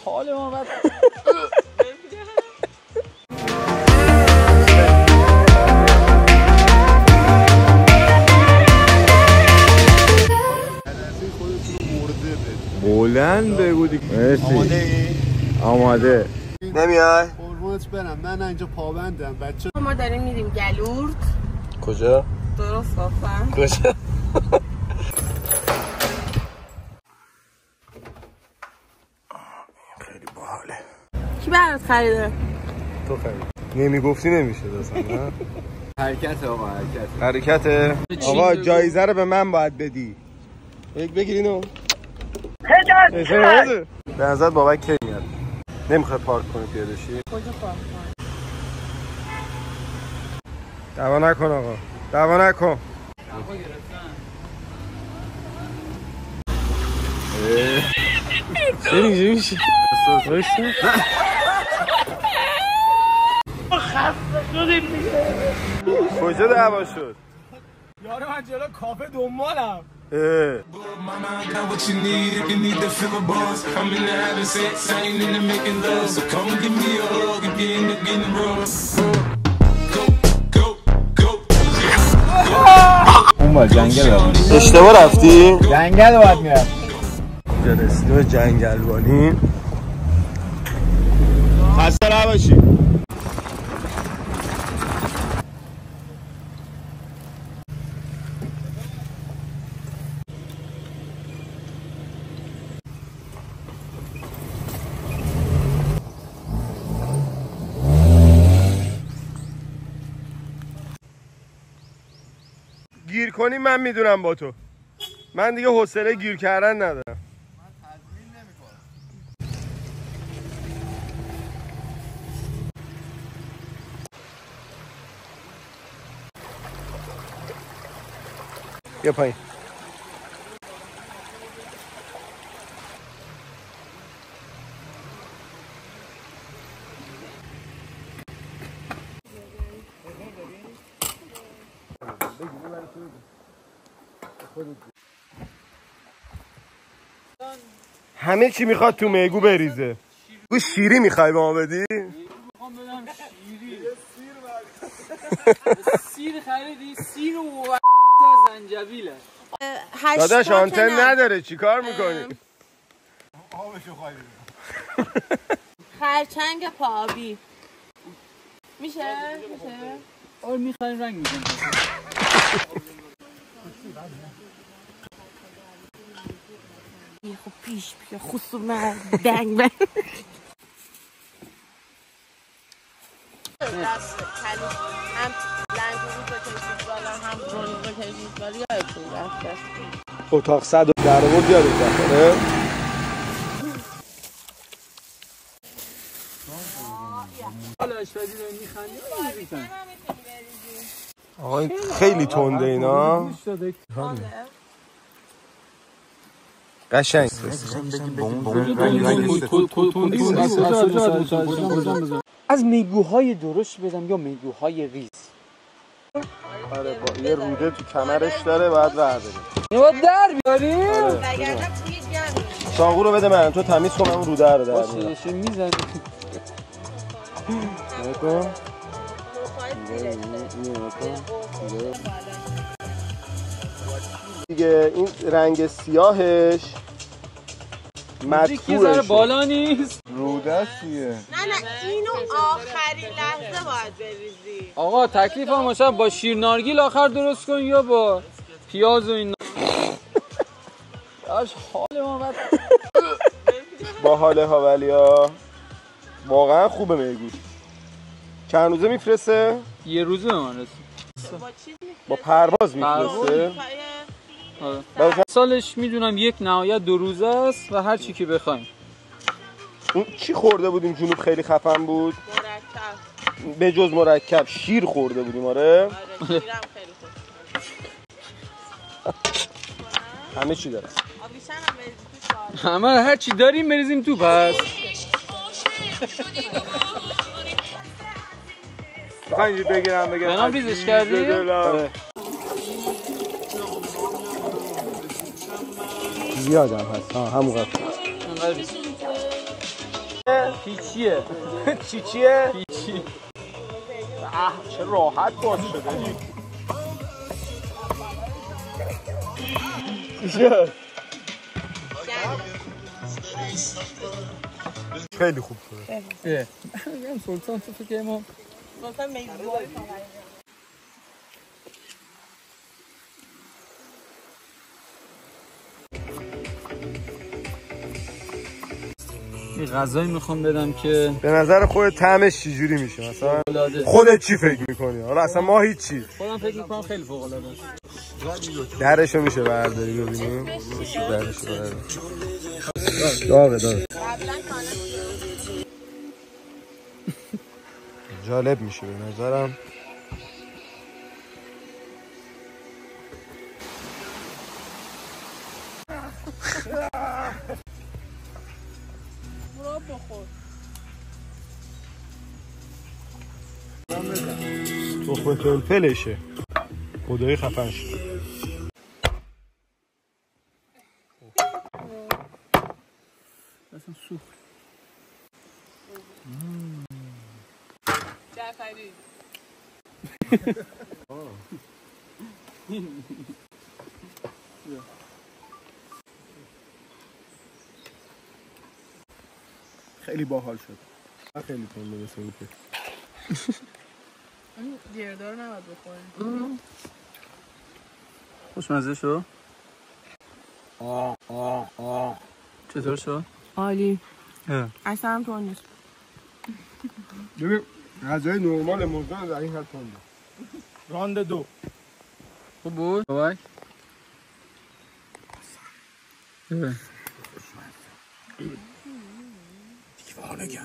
حال ما بد. بلند بگو دیگه. مرسی. آماده. نمیای؟ قربونت برم. نه اینجا پابندم بچه. ما داریم میریم گلورد. کجا؟ درست گفتم. کجا؟ خیلی باحاله. کی برات خریده؟ تو خرید. نمیگفتی نمیشه اصلا نه؟ حرکت آقا حرکت. آقا جایزه رو به من باید بدی. بگیر اینو. به نظرت بابک کی میاد؟ نمیخواد پارک کنی پیاده شی؟ کجا پارک کنی؟ دعوا نکن آقا. دعوا نکن. چه اینجوری میشه؟ خسته شدیم دیگه. کجا دعوا شد؟ یارو من جلو کافه دنبالم. اون با جنگل اشتباه رفتی؟ جنگل باید میرم. رسیدیم به جنگلبانی. خسته نباشی. گیر کنی من میدونم با تو. من دیگه حوصله گیر کردن ندارم. من تضمین نمی‌کنم. بیا پایین. همه چی میخواد تو میگو بریزه. تو شیری میخوای به ما بدی؟ میخوام بدم شیری. سیر خریدی؟ سیر و زنجبیله. داداش آنتن نداره چیکار میکنی؟ آبشو خواهی خرچنگ پابی میشه؟ آره میخوایم رنگ میکنیم. خب پیش بیا خصومت دنگ بند. هم لنگوزی بکشید بالا هم رونی بکشید بالا یادتون رفته. اتاق 100 در آورد یادت رفته؟ حالا اشپزی داری میخندی؟ آقا این خیلی تنده اینا. قشنگ. از میگوهای درشت بدم یا میگوهای ریز؟ آره با یه روده تو کمرش داره باید برداریم. این باید در بیاریم؟ چاقو رو بده من تو تمیز کن اون روده رو در بیارم. باشه میزنی. نکن. دیگه این رنگ سیاهش مدفوعشه. بالا نیست. روده چیه؟ نه اینو آخرین لحظه باید بریزی. آقا تکلیف هم باشه با شیر نارگیل آخر درست کن یا با پیاز و این. حال ما بد. با حاله ها ولیا واقعا خوبه میگوش. چند روزه میفرسته؟ یه روزه من رسید. با چیز با پرواز میفرسته؟ سالش میدونم یک نهایت 2 روزه است و هر چی که بخوایم. اون چی خورده بودیم جنوب خیلی خفن بود؟ مرکب. به جز مرکب شیر خورده بودیم آره؟ شیرم خیلی خوب. همه چی داره. آبیشن هم بریزی تو همه هر چی داریم بریزیم تو پس. بخواین بگیرم بگم بنام ریزش کردی؟ زیادم هست ها همون قدر. پیچیه. چیه؟ پیچی. چه راحت باز شده. چی شد؟ خیلی خوب شده. میگم سلطان تو که ما سلطان میگوی یه غذایی میخوام بدم که به نظر خودت طعمش چجوری میشه مثلا؟ العاده. خودت چی فکر میکنی؟ حالا اصلا ما هیچی. خودم فکر میکنم خیلی فوق العاده است. درشو میشه برداری ببینیم. درشو برداری. داغه. جالب میشه به نظرم. برو بخور تخم فلفلشه. خدایی خفن شد. اصلا سوخت. جعفری خیلی باحال شد. خیلی تنده مثل این که. این گردار نباید بخوریم خوشمزه شو؟ چطور شو؟ عالی اصلا هم تو نیست ببین غذای نرمال مردان در این حد تنده. راند 2. خوب بود؟ بابک؟ دیگه